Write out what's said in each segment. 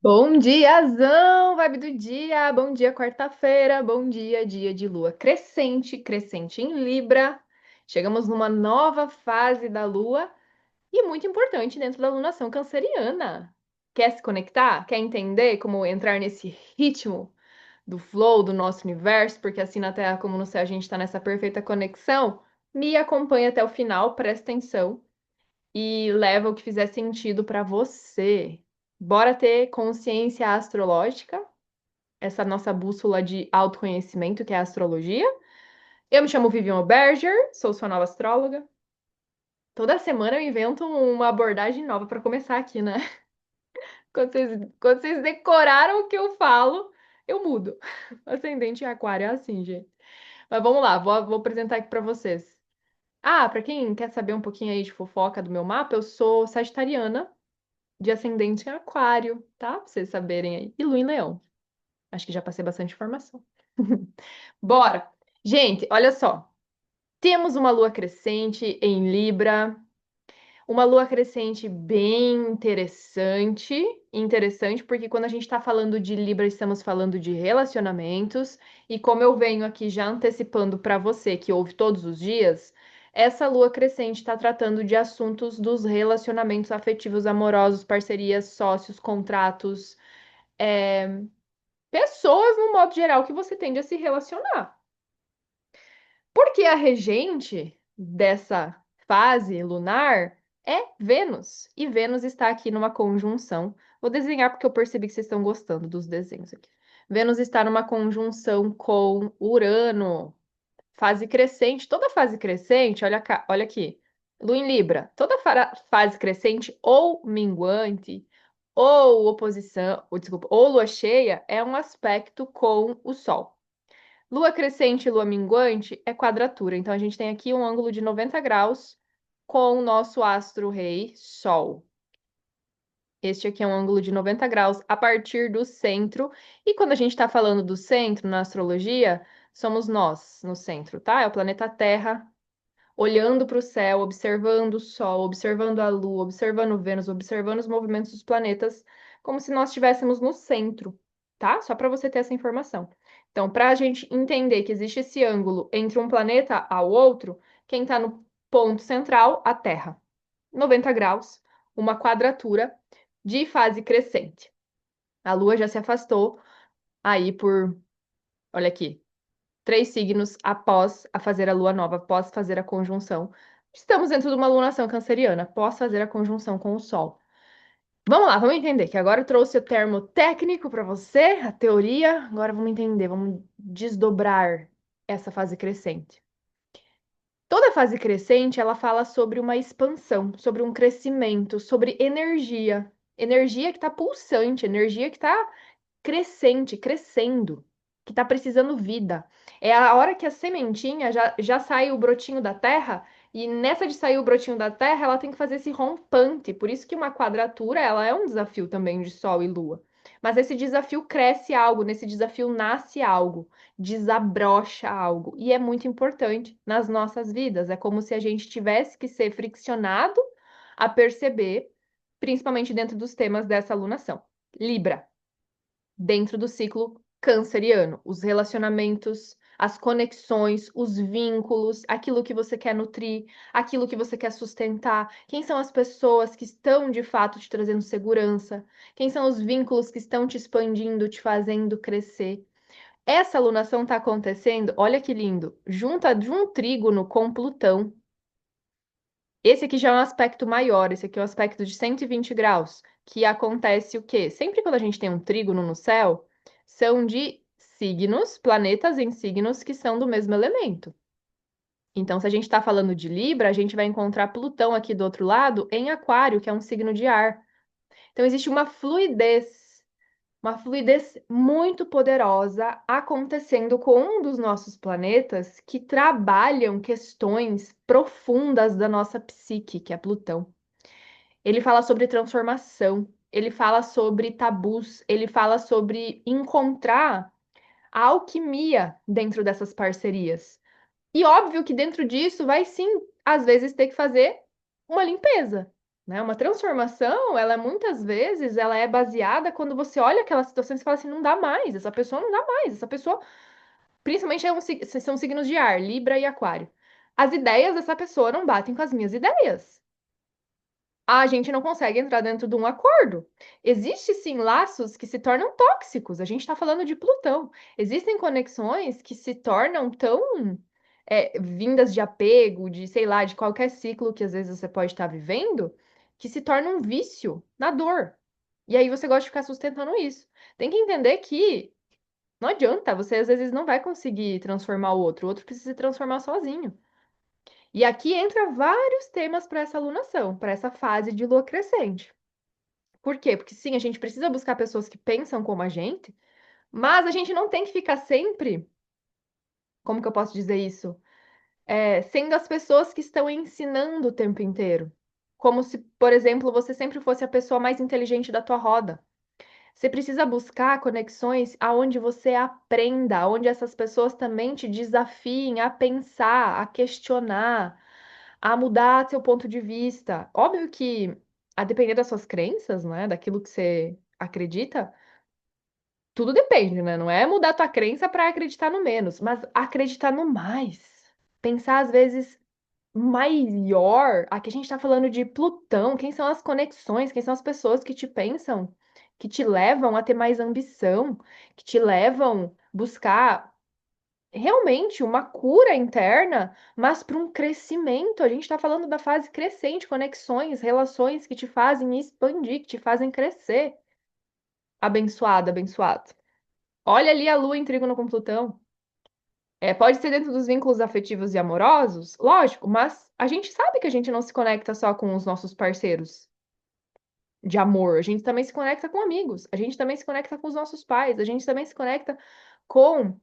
Bom diazão, vibe do dia. Bom dia, quarta-feira. Bom dia, dia de lua crescente, crescente em Libra. Chegamos numa nova fase da lua e muito importante dentro da lunação canceriana. Quer se conectar? Quer entender como entrar nesse ritmo do flow do nosso universo? Porque assim na Terra como no céu a gente está nessa perfeita conexão. Me acompanha até o final, presta atenção e leva o que fizer sentido para você. Bora ter consciência astrológica, essa nossa bússola de autoconhecimento que é a astrologia. Eu me chamo Vivian Berger, sou sua nova astróloga. Toda semana eu invento uma abordagem nova para começar aqui, né? Quando vocês decoraram o que eu falo, eu mudo. Ascendente em Aquário é assim, gente. Mas vamos lá, vou apresentar aqui para vocês. Ah, para quem quer saber um pouquinho aí de fofoca do meu mapa, eu sou sagitariana, de ascendente em Aquário, tá? Pra vocês saberem aí. E Lua em Leão. Acho que já passei bastante informação. Bora! Gente, olha só. Temos uma lua crescente em Libra, uma lua crescente bem interessante. Interessante porque quando a gente está falando de Libra, estamos falando de relacionamentos. E como eu venho aqui já antecipando para você que ouve todos os dias, essa lua crescente está tratando de assuntos dos relacionamentos afetivos, amorosos, parcerias, sócios, contratos, pessoas no modo geral que você tende a se relacionar. Porque a regente dessa fase lunar é Vênus. E Vênus está aqui numa conjunção. Vou desenhar porque eu percebi que vocês estão gostando dos desenhos aqui. Vênus está numa conjunção com Urano. Fase crescente. Toda fase crescente, olha aqui. Lua em Libra. Toda fase crescente ou minguante, ou oposição, ou, desculpa, ou lua cheia, é um aspecto com o Sol. Lua crescente e lua minguante é quadratura. Então, a gente tem aqui um ângulo de 90 graus com o nosso astro-rei Sol. Este aqui é um ângulo de 90 graus a partir do centro. E quando a gente está falando do centro na astrologia, somos nós no centro, tá? É o planeta Terra olhando para o céu, observando o Sol, observando a Lua, observando Vênus, observando os movimentos dos planetas, como se nós estivéssemos no centro, tá? Só para você ter essa informação. Então, para a gente entender que existe esse ângulo entre um planeta ao outro, quem está no ponto central, a Terra. 90 graus, uma quadratura de fase crescente. A Lua já se afastou aí por, olha aqui, 3 signos após a fazer a lua nova, após fazer a conjunção. Estamos dentro de uma lunação canceriana, após fazer a conjunção com o Sol. Vamos lá, vamos entender, que agora eu trouxe o termo técnico para você, a teoria, agora vamos entender, vamos desdobrar essa fase crescente. Toda fase crescente, ela fala sobre uma expansão, sobre um crescimento, sobre energia. Energia que está pulsante, energia que está crescente, crescendo, que está precisando vida. É a hora que a sementinha já sai o brotinho da terra, e nessa de sair o brotinho da terra, ela tem que fazer esse rompante. Por isso que uma quadratura, ela é um desafio também de Sol e Lua. Mas esse desafio cresce algo, nesse desafio nasce algo, desabrocha algo. E é muito importante nas nossas vidas. É como se a gente tivesse que ser friccionado a perceber, principalmente dentro dos temas dessa alunação. Libra, dentro do ciclo canceriano, os relacionamentos, as conexões, os vínculos, aquilo que você quer nutrir, aquilo que você quer sustentar, quem são as pessoas que estão de fato te trazendo segurança, quem são os vínculos que estão te expandindo, te fazendo crescer. Essa alunação está acontecendo, olha que lindo, junta de um trígono com Plutão. Esse aqui já é um aspecto maior, esse aqui é um aspecto de 120 graus, que acontece o quê? Sempre quando a gente tem um trígono no céu, são de signos, planetas em signos que são do mesmo elemento. Então, se a gente está falando de Libra, a gente vai encontrar Plutão aqui do outro lado em Aquário, que é um signo de ar. Então, existe uma fluidez muito poderosa acontecendo com um dos nossos planetas que trabalham questões profundas da nossa psique, que é Plutão. Ele fala sobre transformação, ele fala sobre tabus, ele fala sobre encontrar a alquimia dentro dessas parcerias. E óbvio que dentro disso vai sim, às vezes, ter que fazer uma limpeza. né? Uma transformação, ela muitas vezes, ela é baseada quando você olha aquela situação e você fala assim, não dá mais, essa pessoa não dá mais, essa pessoa, principalmente são signos de ar, Libra e Aquário. As ideias dessa pessoa não batem com as minhas ideias. A gente não consegue entrar dentro de um acordo. Existem sim laços que se tornam tóxicos. A gente está falando de Plutão. Existem conexões que se tornam tão vindas de apego, de sei lá, de qualquer ciclo que às vezes você pode estar vivendo, que se torna um vício na dor. E aí você gosta de ficar sustentando isso. Tem que entender que não adianta, você às vezes não vai conseguir transformar o outro precisa se transformar sozinho. E aqui entra vários temas para essa alunação, para essa fase de lua crescente. Por quê? Porque sim, a gente precisa buscar pessoas que pensam como a gente, mas a gente não tem que ficar sempre, como que eu posso dizer isso? Sendo as pessoas que estão ensinando o tempo inteiro. Como se, por exemplo, você sempre fosse a pessoa mais inteligente da tua roda. Você precisa buscar conexões aonde você aprenda, onde essas pessoas também te desafiem a pensar, a questionar, a mudar seu ponto de vista. Óbvio que, a depender das suas crenças, né, daquilo que você acredita, tudo depende, né? Não é mudar tua crença para acreditar no menos, mas acreditar no mais. Pensar às vezes maior. Aqui a gente está falando de Plutão. Quem são as conexões? Quem são as pessoas que te pensam, que te levam a ter mais ambição, que te levam buscar realmente uma cura interna, mas para um crescimento. A gente está falando da fase crescente, conexões, relações que te fazem expandir, que te fazem crescer. Abençoado, abençoado. Olha ali a Lua em trígono com Plutão. Pode ser dentro dos vínculos afetivos e amorosos, lógico, mas a gente sabe que a gente não se conecta só com os nossos parceiros de amor, a gente também se conecta com amigos, a gente também se conecta com os nossos pais, a gente também se conecta com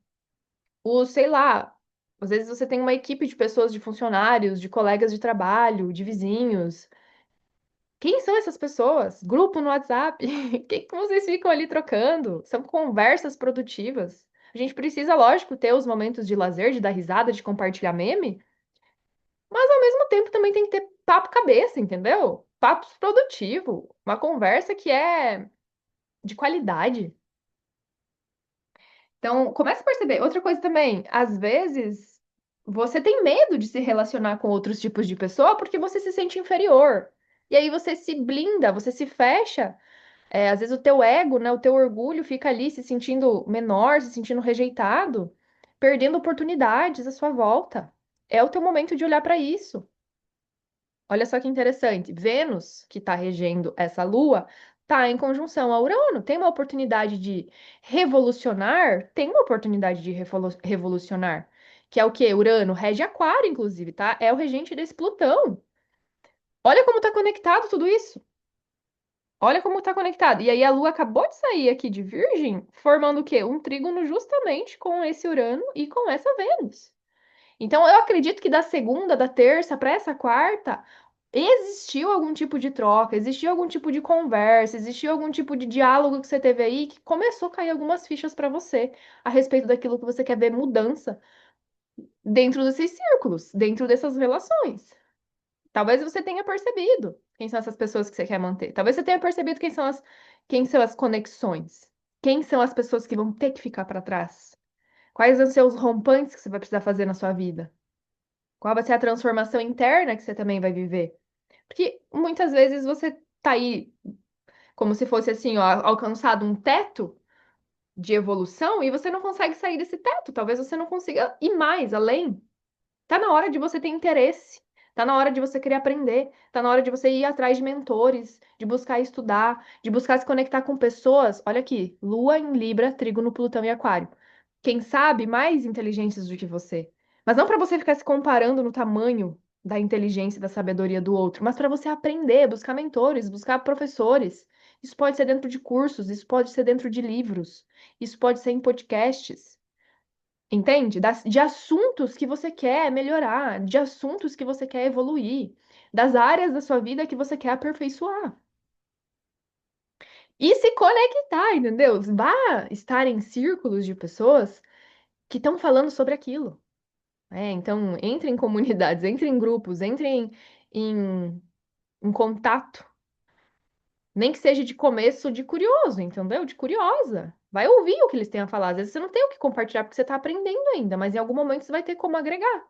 os, sei lá, às vezes você tem uma equipe de pessoas, de funcionários, de colegas de trabalho, de vizinhos. Quem são essas pessoas? Grupo no WhatsApp? O que que vocês ficam ali trocando? São conversas produtivas. A gente precisa, lógico, ter os momentos de lazer, de dar risada, de compartilhar meme, mas ao mesmo tempo também tem que ter papo cabeça, entendeu? Papo produtivo, uma conversa que é de qualidade. Então, começa a perceber. Outra coisa também, às vezes você tem medo de se relacionar com outros tipos de pessoa porque você se sente inferior. E aí você se blinda, você se fecha. Às vezes o teu ego, né, o teu orgulho fica ali se sentindo menor, se sentindo rejeitado, perdendo oportunidades à sua volta. É o teu momento de olhar para isso. Olha só que interessante. Vênus, que está regendo essa lua, está em conjunção a Urano. Tem uma oportunidade de revolucionar? Tem uma oportunidade de revolucionar. Que é o quê? Urano rege Aquário, inclusive, tá? É o regente desse Plutão. Olha como está conectado tudo isso. Olha como está conectado. E aí a Lua acabou de sair aqui de Virgem, formando o quê? Um trígono justamente com esse Urano e com essa Vênus. Então, eu acredito que da segunda, da terça para essa quarta, existiu algum tipo de troca, existiu algum tipo de conversa, existiu algum tipo de diálogo que você teve aí que começou a cair algumas fichas para você a respeito daquilo que você quer ver mudança dentro desses círculos, dentro dessas relações. Talvez você tenha percebido quem são essas pessoas que você quer manter. Talvez você tenha percebido quem são as conexões. Quem são as pessoas que vão ter que ficar para trás. Quais vão ser os rompantes que você vai precisar fazer na sua vida. Qual vai ser a transformação interna que você também vai viver? Porque muitas vezes você tá aí como se fosse assim, ó, alcançado um teto de evolução e você não consegue sair desse teto. Talvez você não consiga ir mais além. Tá na hora de você ter interesse. Tá na hora de você querer aprender. Tá na hora de você ir atrás de mentores, de buscar estudar, de buscar se conectar com pessoas. Olha aqui, Lua em Libra, Trígono, Plutão e Aquário. Quem sabe mais inteligentes do que você. Mas não para você ficar se comparando no tamanho da inteligência e da sabedoria do outro, mas para você aprender, buscar mentores, buscar professores. Isso pode ser dentro de cursos, isso pode ser dentro de livros, isso pode ser em podcasts. Entende? De assuntos que você quer melhorar, de assuntos que você quer evoluir, das áreas da sua vida que você quer aperfeiçoar. E se conectar, entendeu? Vá estar em círculos de pessoas que estão falando sobre aquilo. Então, entre em comunidades, entre em grupos, entre em em contato. Nem que seja de começo de curioso, entendeu? De curiosa. Vai ouvir o que eles têm a falar. Às vezes você não tem o que compartilhar porque você está aprendendo ainda, mas em algum momento você vai ter como agregar.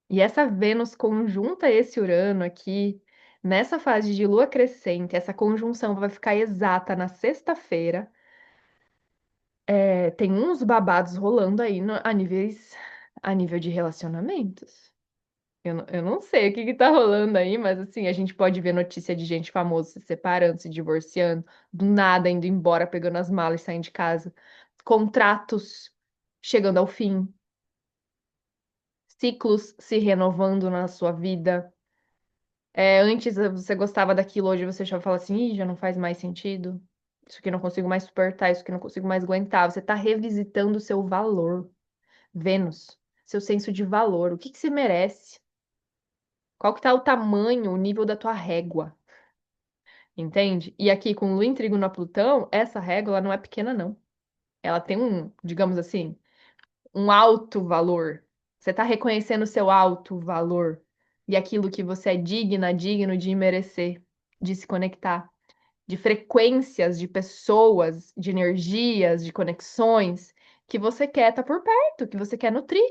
E essa Vênus conjunta esse Urano aqui, nessa fase de lua crescente, essa conjunção vai ficar exata na sexta-feira. É, tem uns babados rolando aí a nível de relacionamentos. Eu não sei o que que tá rolando aí, mas assim, a gente pode ver notícia de gente famosa se separando, se divorciando, do nada indo embora, pegando as malas e saindo de casa. Contratos chegando ao fim, ciclos se renovando na sua vida. É, antes você gostava daquilo, hoje você já fala assim, Ih, já não faz mais sentido. Isso aqui eu não consigo mais suportar, isso aqui eu não consigo mais aguentar. Você tá revisitando o seu valor. Vênus, seu senso de valor, o que que você merece? Qual que tá o tamanho, o nível da tua régua? Entende? E aqui com Lua em trígono a Plutão, essa régua ela não é pequena, não. Ela tem um, digamos assim, um alto valor. Você está reconhecendo o seu alto valor e aquilo que você é digna, digno de merecer, de se conectar, de frequências, de pessoas, de energias, de conexões que você quer estar por perto, que você quer nutrir,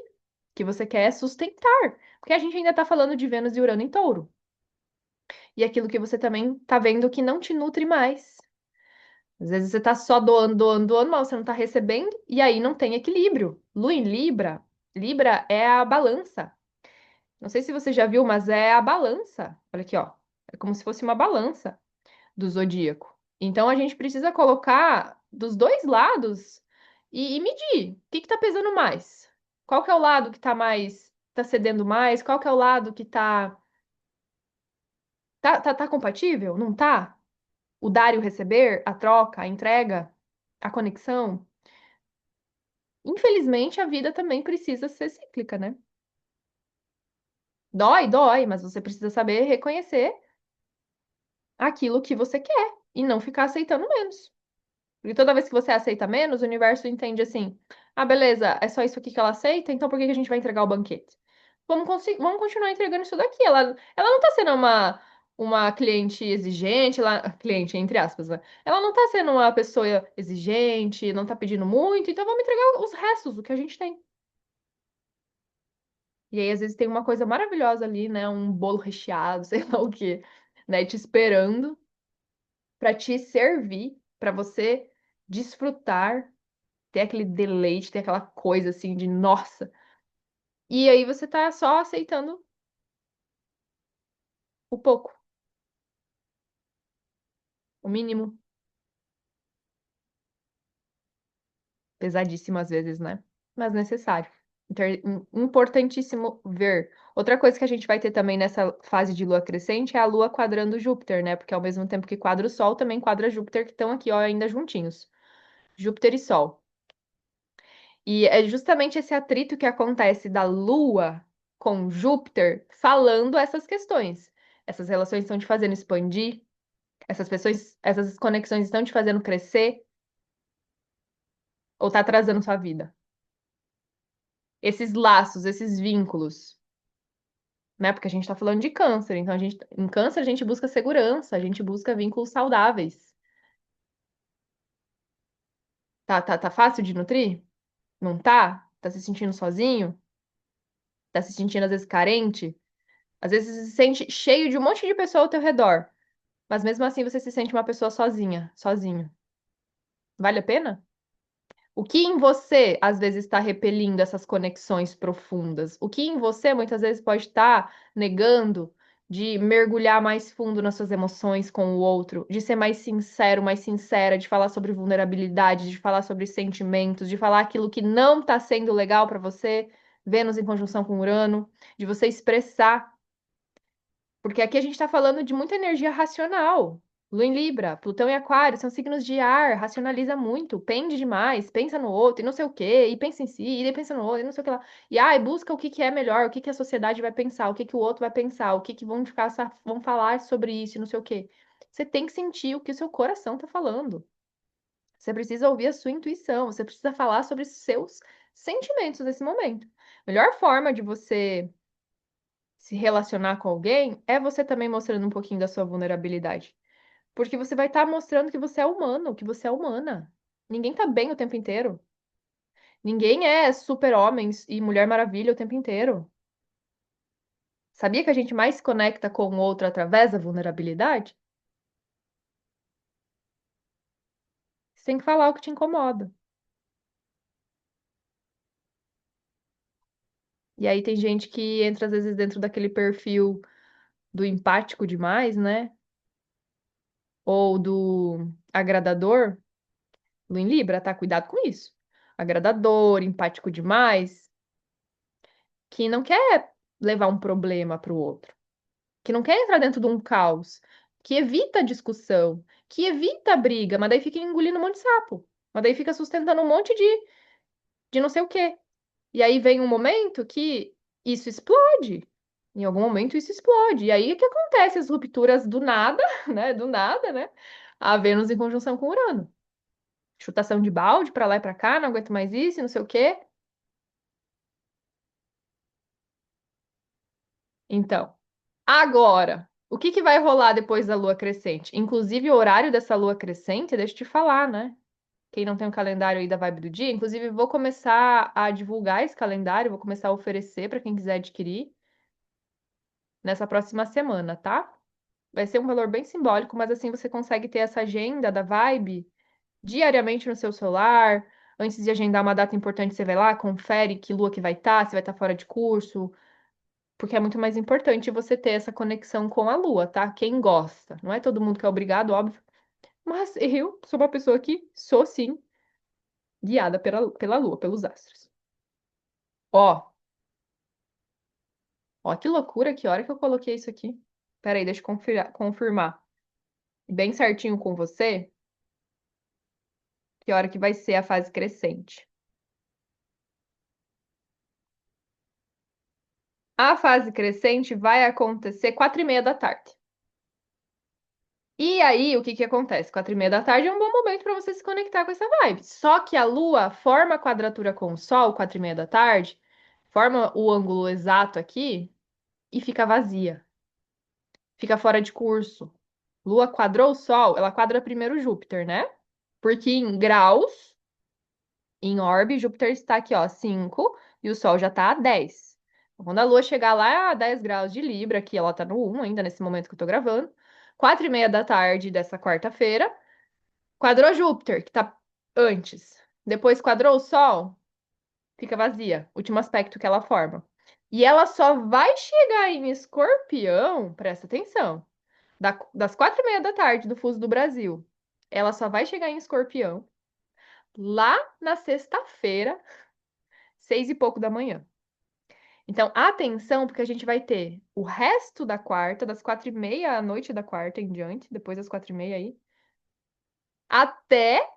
que você quer sustentar. Porque a gente ainda está falando de Vênus e Urano em Touro. E aquilo que você também está vendo que não te nutre mais. Às vezes você tá só doando, doando, doando, mas você não tá recebendo, e aí não tem equilíbrio. Lua em Libra, Libra é a balança. Não sei se você já viu, mas é a balança. Olha aqui, ó. É como se fosse uma balança do zodíaco. Então a gente precisa colocar dos dois lados e medir. O que que tá pesando mais? Qual que é o lado que tá mais, tá cedendo mais? Qual que é o lado que tá compatível? Não tá? O dar e o receber, a troca, a entrega, a conexão. Infelizmente, a vida também precisa ser cíclica, né? Dói, dói, mas você precisa saber reconhecer aquilo que você quer e não ficar aceitando menos. Porque toda vez que você aceita menos, o universo entende assim: ah, beleza, é só isso aqui que ela aceita, então por que que a gente vai entregar o banquete? Vamos continuar entregando isso daqui. Ela não tá sendo uma cliente exigente, cliente, entre aspas, né? Ela não tá sendo uma pessoa exigente, não tá pedindo muito, então vamos entregar os restos, o que a gente tem. E aí, às vezes, tem uma coisa maravilhosa ali, né? Um bolo recheado, sei lá o quê, né? Te esperando para te servir, para você desfrutar, ter aquele deleite, ter aquela coisa assim de nossa. E aí você tá só aceitando o pouco, o mínimo. Pesadíssimo às vezes, né? Mas necessário. Importantíssimo ver. Outra coisa que a gente vai ter também nessa fase de lua crescente é a lua quadrando Júpiter, né? Porque ao mesmo tempo que quadra o Sol, também quadra Júpiter, que estão aqui, ó, ainda juntinhos. Júpiter e Sol. E é justamente esse atrito que acontece da Lua com Júpiter falando essas questões. Essas relações estão te fazendo expandir, essas pessoas, essas conexões estão te fazendo crescer ou tá atrasando sua vida? Esses laços, esses vínculos, né? Porque a gente tá falando de câncer, então em câncer a gente busca segurança, a gente busca vínculos saudáveis. Tá fácil de nutrir? Não tá? Tá se sentindo sozinho? Tá se sentindo às vezes carente? Às vezes você se sente cheio de um monte de pessoa ao teu redor, mas mesmo assim você se sente uma pessoa sozinha, sozinho. Vale a pena? O que em você às vezes está repelindo essas conexões profundas? O que em você muitas vezes pode estar negando de mergulhar mais fundo nas suas emoções com o outro, de ser mais sincero, mais sincera, de falar sobre vulnerabilidade, de falar sobre sentimentos, de falar aquilo que não está sendo legal para você, Vênus em conjunção com Urano, de você expressar. Porque aqui a gente está falando de muita energia racional. Lua em Libra, Plutão em Aquário, são signos de ar, racionaliza muito, pende demais, pensa no outro e não sei o quê, e pensa em si, e daí pensa no outro, e não sei o que lá. E ai, busca o que que é melhor, o que que a sociedade vai pensar, o que que o outro vai pensar, o que que vão ficar, vão falar sobre isso, e não sei o quê. Você tem que sentir o que o seu coração está falando. Você precisa ouvir a sua intuição, você precisa falar sobre os seus sentimentos nesse momento. Melhor forma de você se relacionar com alguém, é você também mostrando um pouquinho da sua vulnerabilidade. Porque você vai estar mostrando que você é humano, que você é humana. Ninguém tá bem o tempo inteiro. Ninguém é super-homem e Mulher Maravilha o tempo inteiro. Sabia que a gente mais se conecta com o outro através da vulnerabilidade? Você tem que falar o que te incomoda. E aí tem gente que entra às vezes dentro daquele perfil do empático demais, né? Ou do agradador, do em Libra, tá? Cuidado com isso. Agradador, empático demais, que não quer levar um problema para o outro, que não quer entrar dentro de um caos, que evita a discussão, que evita a briga, mas daí fica engolindo um monte de sapo. Mas daí fica sustentando um monte de não sei o quê. E aí vem um momento que isso explode. Em algum momento isso explode. E aí o que acontece? As rupturas do nada, né? Do nada, né? A Vênus em conjunção com Urano. Chutação de balde pra lá e pra cá, não aguento mais isso, e não sei o quê. Então, agora, o que que vai rolar depois da lua crescente? Inclusive, o horário dessa lua crescente, deixa eu te falar, né? Quem não tem um calendário aí da vibe do dia, inclusive, vou começar a divulgar esse calendário, vou começar a oferecer para quem quiser adquirir nessa próxima semana, tá? Vai ser um valor bem simbólico, mas assim você consegue ter essa agenda da vibe diariamente no seu celular. Antes de agendar uma data importante, você vai lá, confere que lua que vai estar, se vai estar fora de curso, porque é muito mais importante você ter essa conexão com a lua, tá? Quem gosta. Não é todo mundo que é obrigado, óbvio, mas eu sou uma pessoa que sou sim guiada pela lua, pelos astros. Ó, ó que loucura, que hora que eu coloquei isso aqui. Peraí, deixa eu confirmar bem certinho com você que hora que vai ser a fase crescente. A fase crescente vai acontecer 4:30 da tarde. E aí, o que que acontece? 4:30 da tarde é um bom momento para você se conectar com essa vibe. Só que a Lua forma a quadratura com o Sol, 4:30 da tarde, forma o ângulo exato aqui e fica vazia. Fica fora de curso. Lua quadrou o Sol, ela quadra primeiro Júpiter, né? Porque em graus, em orbe, Júpiter está aqui, ó, 5 e o Sol já está a 10. Quando a Lua chegar lá a 10 graus de Libra, aqui ela tá no 1 ainda nesse momento que eu tô gravando, 4:30 da tarde dessa quarta-feira, quadrou Júpiter, que tá antes. Depois quadrou o Sol, fica vazia, último aspecto que ela forma. E ela só vai chegar em Escorpião, presta atenção, das 4:30 da tarde do fuso do Brasil. Ela só vai chegar em Escorpião lá na sexta-feira, 6 e pouco da manhã. Então, atenção, porque a gente vai ter o resto da quarta, das 4:30 à noite da quarta em diante, depois das 4:30 aí, até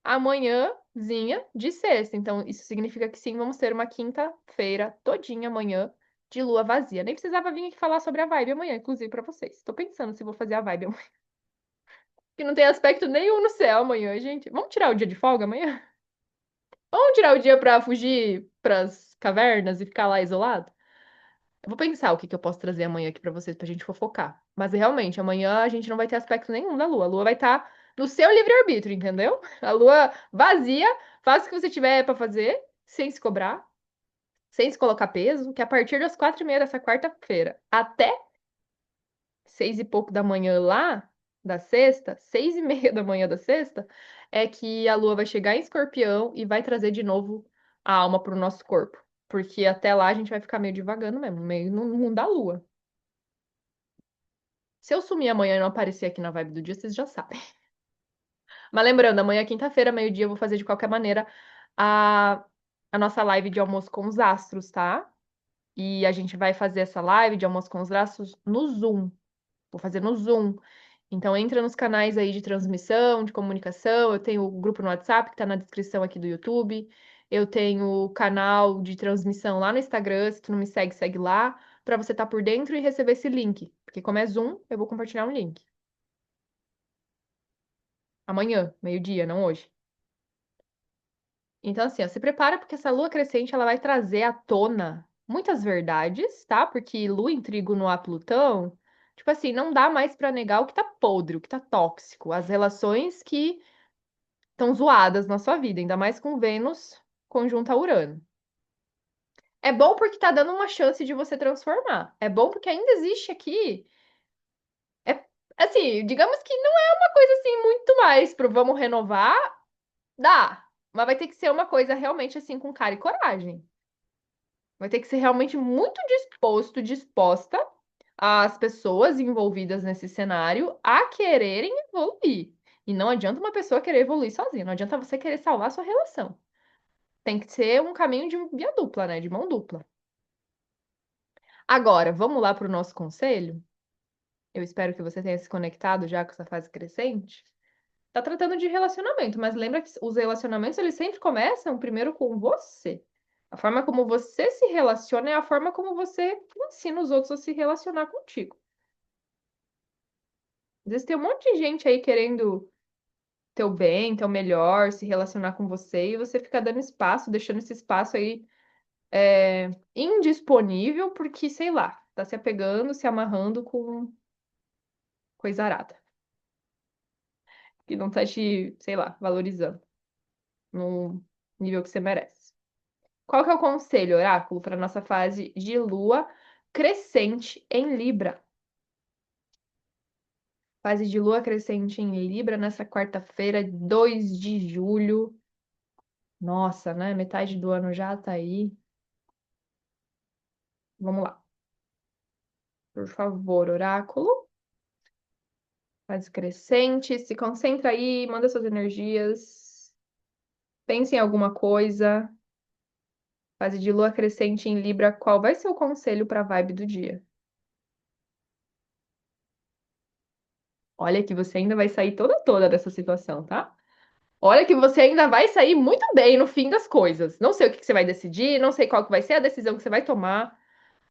amanhãzinha de sexta. Então, isso significa que sim, vamos ter uma quinta-feira todinha amanhã de lua vazia. Nem precisava vir aqui falar sobre a vibe amanhã, inclusive para vocês. Tô pensando se vou fazer a vibe amanhã. Que não tem aspecto nenhum no céu amanhã, gente. Vamos tirar o dia de folga amanhã? Vamos tirar o dia pra fugir pras cavernas e ficar lá isolado? Eu vou pensar o que que eu posso trazer amanhã aqui pra vocês pra gente fofocar. Mas realmente, amanhã a gente não vai ter aspecto nenhum da Lua. A Lua vai estar no seu livre-arbítrio, entendeu? A Lua vazia, faça o que você tiver pra fazer, sem se cobrar, sem se colocar peso, que a partir das 4:30 dessa quarta-feira até 6 e pouco da manhã lá da sexta, 6:30 da manhã da sexta, é que a Lua vai chegar em Escorpião e vai trazer de novo a alma pro nosso corpo. Porque até lá a gente vai ficar meio divagando mesmo, meio no mundo da Lua. Se eu sumir amanhã e não aparecer aqui na vibe do dia, vocês já sabem. Mas lembrando, amanhã, quinta-feira, meio-dia, eu vou fazer de qualquer maneira a, a nossa live de almoço com os astros, tá? E a gente vai fazer essa live de almoço com os astros no Zoom. Vou fazer no Zoom. Então entra nos canais aí de transmissão, de comunicação. Eu tenho o grupo no WhatsApp que tá na descrição aqui do YouTube. Eu tenho o canal de transmissão lá no Instagram. Se tu não me segue, segue lá, pra você estar por dentro e receber esse link. Porque como é Zoom, eu vou compartilhar um link. Amanhã, meio-dia, não hoje. Então, assim, ó, se prepara porque essa lua crescente ela vai trazer à tona. muitas verdades, tá? Porque Lua em trígono a Plutão, tipo assim, não dá mais pra negar o que tá podre, o que tá tóxico, as relações que estão zoadas na sua vida, ainda mais com Vênus conjunta a Urano. É bom porque tá dando uma chance de você transformar. É bom porque ainda existe aqui. É assim, digamos que não é uma coisa assim muito mais pro vamos renovar, dá. Mas vai ter que ser uma coisa realmente assim com cara e coragem. Vai ter que ser realmente muito disposto, disposta as pessoas envolvidas nesse cenário a quererem evoluir. E não adianta uma pessoa querer evoluir sozinha, não adianta você querer salvar a sua relação. Tem que ser um caminho de via dupla, né? De mão dupla. Agora, vamos lá para o nosso conselho? Eu espero que você tenha se conectado já com essa fase crescente. Tá tratando de relacionamento, mas lembra que os relacionamentos eles sempre começam primeiro com você. A forma como você se relaciona é a forma como você ensina os outros a se relacionar contigo. Às vezes tem um monte de gente aí querendo teu bem, teu melhor, se relacionar com você, e você fica dando espaço, deixando esse espaço aí indisponível, porque, sei lá, tá se apegando, se amarrando com coisa arada, que não tá te, sei lá, valorizando no nível que você merece. Qual que é o conselho, oráculo, para nossa fase de lua crescente em Libra? Fase de lua crescente em Libra nessa quarta-feira, 2 de julho. Nossa, né? Metade do ano já tá aí. Vamos lá. Por favor, oráculo. Fase crescente, se concentra aí, manda suas energias. Pense em alguma coisa. Fase de lua crescente em Libra, qual vai ser o conselho para a vibe do dia? Olha que você ainda vai sair toda dessa situação, tá? Olha que você ainda vai sair muito bem no fim das coisas. Não sei o que que você vai decidir, não sei qual que vai ser a decisão que você vai tomar,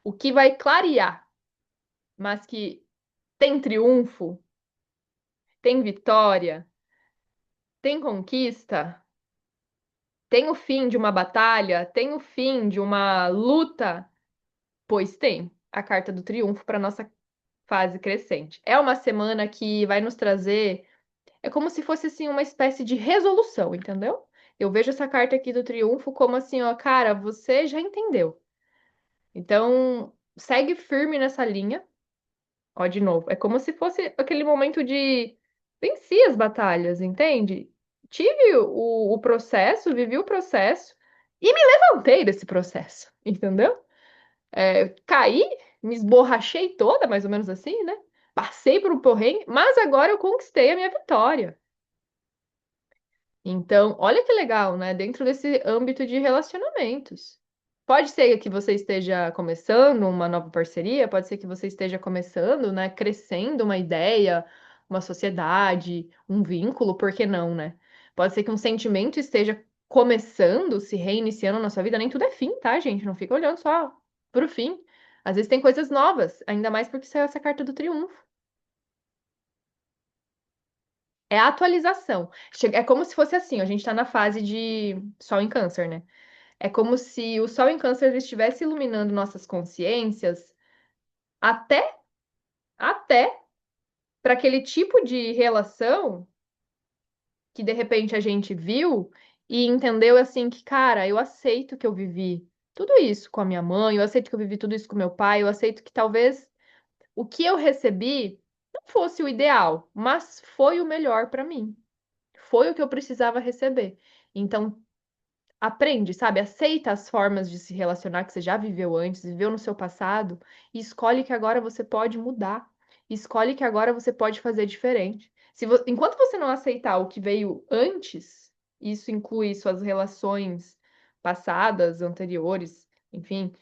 o que vai clarear, mas que tem triunfo, tem vitória, tem conquista, tem o fim de uma batalha, tem o fim de uma luta, pois tem a carta do triunfo para nossa fase crescente. É uma semana que vai nos trazer, é como se fosse assim uma espécie de resolução, entendeu? Eu vejo essa carta aqui do triunfo como assim, ó, cara, você já entendeu. Então, segue firme nessa linha. Ó, de novo, é como se fosse aquele momento de venci as batalhas, entende? Tive o processo, vivi o processo e me levantei desse processo, entendeu? Caí, me esborrachei toda, mais ou menos assim, né? Passei por um porrengue, mas agora eu conquistei a minha vitória. Então, olha que legal, né? Dentro desse âmbito de relacionamentos. Pode ser que você esteja começando uma nova parceria, pode ser que você esteja começando, né? Crescendo uma ideia, uma sociedade, um vínculo, por que não, né? Pode ser que um sentimento esteja começando, se reiniciando na sua vida. Nem tudo é fim, tá, gente? Não fica olhando só pro fim. Às vezes tem coisas novas, ainda mais porque saiu essa carta do triunfo. É a atualização. É como se fosse assim, ó, a gente tá na fase de Sol em Câncer, né? É como se o Sol em Câncer ele estivesse iluminando nossas consciências até, até para aquele tipo de relação que de repente a gente viu e entendeu assim que, cara, eu aceito que eu vivi tudo isso com a minha mãe, eu aceito que eu vivi tudo isso com meu pai, eu aceito que talvez o que eu recebi não fosse o ideal, mas foi o melhor para mim. Foi o que eu precisava receber. Então, aprende, sabe? Aceita as formas de se relacionar que você já viveu antes, viveu no seu passado, e escolhe que agora você pode mudar. Escolhe que agora você pode fazer diferente. Enquanto você não aceitar o que veio antes, isso inclui suas relações passadas, anteriores, enfim,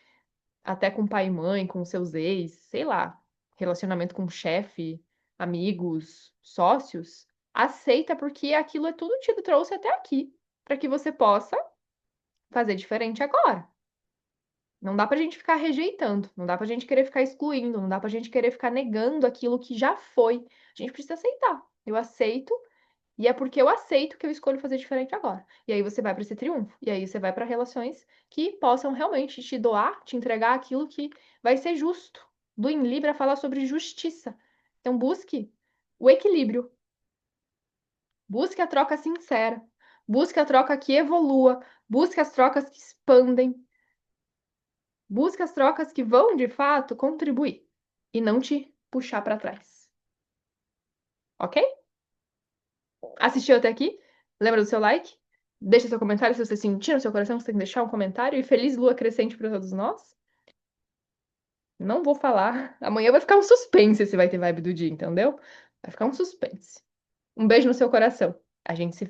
até com pai e mãe, com seus ex, sei lá, relacionamento com chefe, amigos, sócios, aceita porque aquilo é tudo te trouxe até aqui, para que você possa fazer diferente agora. Não dá pra gente ficar rejeitando, não dá pra gente querer ficar excluindo, não dá pra gente querer ficar negando aquilo que já foi. A gente precisa aceitar. Eu aceito E é porque eu aceito que eu escolho fazer diferente agora. E aí você vai para esse triunfo. E aí você vai para relações que possam realmente te doar, te entregar aquilo que vai ser justo. Do em Libra fala sobre justiça. Então busque o equilíbrio. Busque a troca sincera. Busque a troca que evolua. Busque as trocas que expandem. Busque as trocas que vão, de fato, contribuir e não te puxar para trás. Ok? Assistiu até aqui? Lembra do seu like? Deixa seu comentário se você sentir no seu coração, você tem que deixar um comentário. E feliz lua crescente para todos nós. Não vou falar. Amanhã vai ficar um suspense se vai ter vibe do dia, entendeu? Vai ficar um suspense. Um beijo no seu coração. A gente se